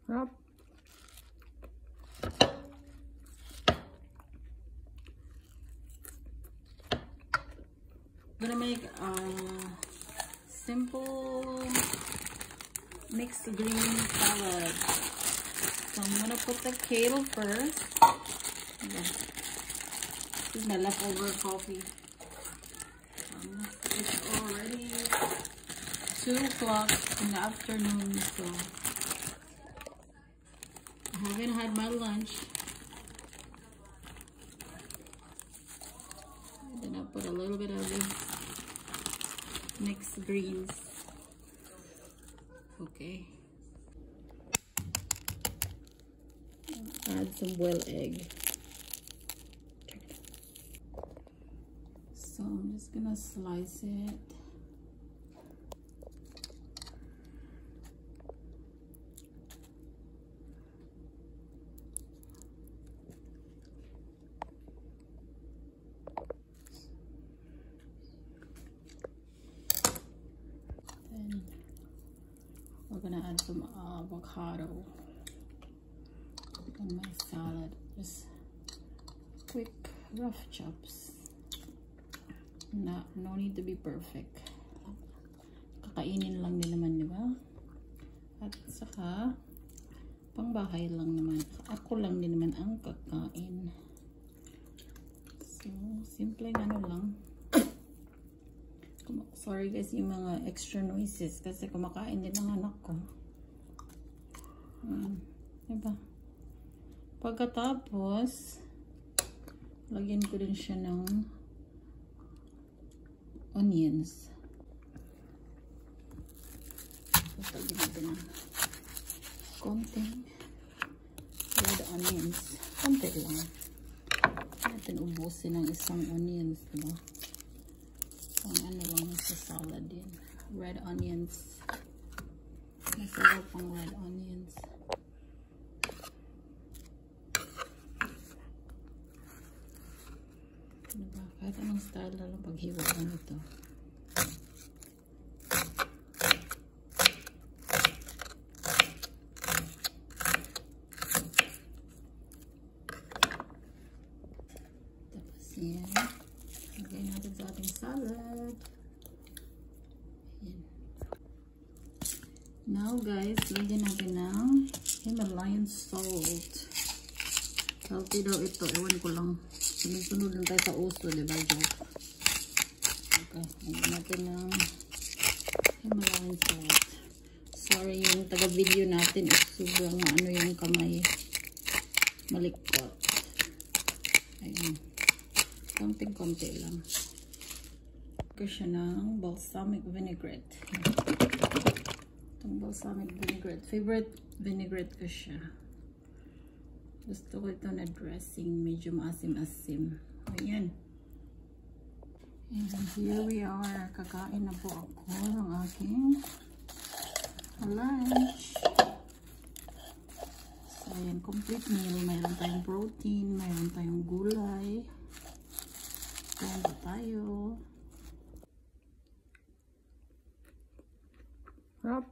Rob. I'm gonna make a simple mixed green salad. So I'm gonna put the kale first. This is my leftover coffee. It's already 2 o'clock in the afternoon, so I haven't had my lunch. And then I'll put a little bit of the mixed greens. Okay. Add some boiled egg. So I'm just gonna slice it. Then we're gonna add some avocado in my salad. Just quick rough chops. No need to be perfect. Kakainin lang din naman, di ba? At saka pangbahay lang naman. Ako lang din naman ang kakain. So, simpleng ano lang. Sorry guys yung mga extra noises kasi kumakain din ang anak ko. Diba? Pagkatapos, lagyan ko din siya ng onions. Lagyan natin ng konting red onions. Konti lang. Natin ubusin ng isang onions, diba? Ang ano lang sa salad din. Red onions. Masarap ang red onions. Diba? Kahit anong style lang paghiwa lang ito. Tapos yan. Lagay natin sa ating salad. Ayan. Now guys, lagyan natin ng Himalayan salt. Healthy daw ito. Ewan ko lang. Sunod lang tayo sa uso, diba? Joke. Okay. Lagyan natin ng Himalayan salt. Sorry, yung taga-video natin is sobrang ano yung kamay. Malikot. Ayan. Konting-konti lang. Ko siya ng balsamic vinaigrette. Itong balsamic vinaigrette. Favorite vinaigrette ko siya. Gusto ko ito na dressing. Medyo maasim-asim. Ayan. And here we are. Kakain na po ako ng aking lunch. So, ayan. Complete meal. Mayroon tayong protein. Mayroon tayong gulay. Kain pa tayo. Rob.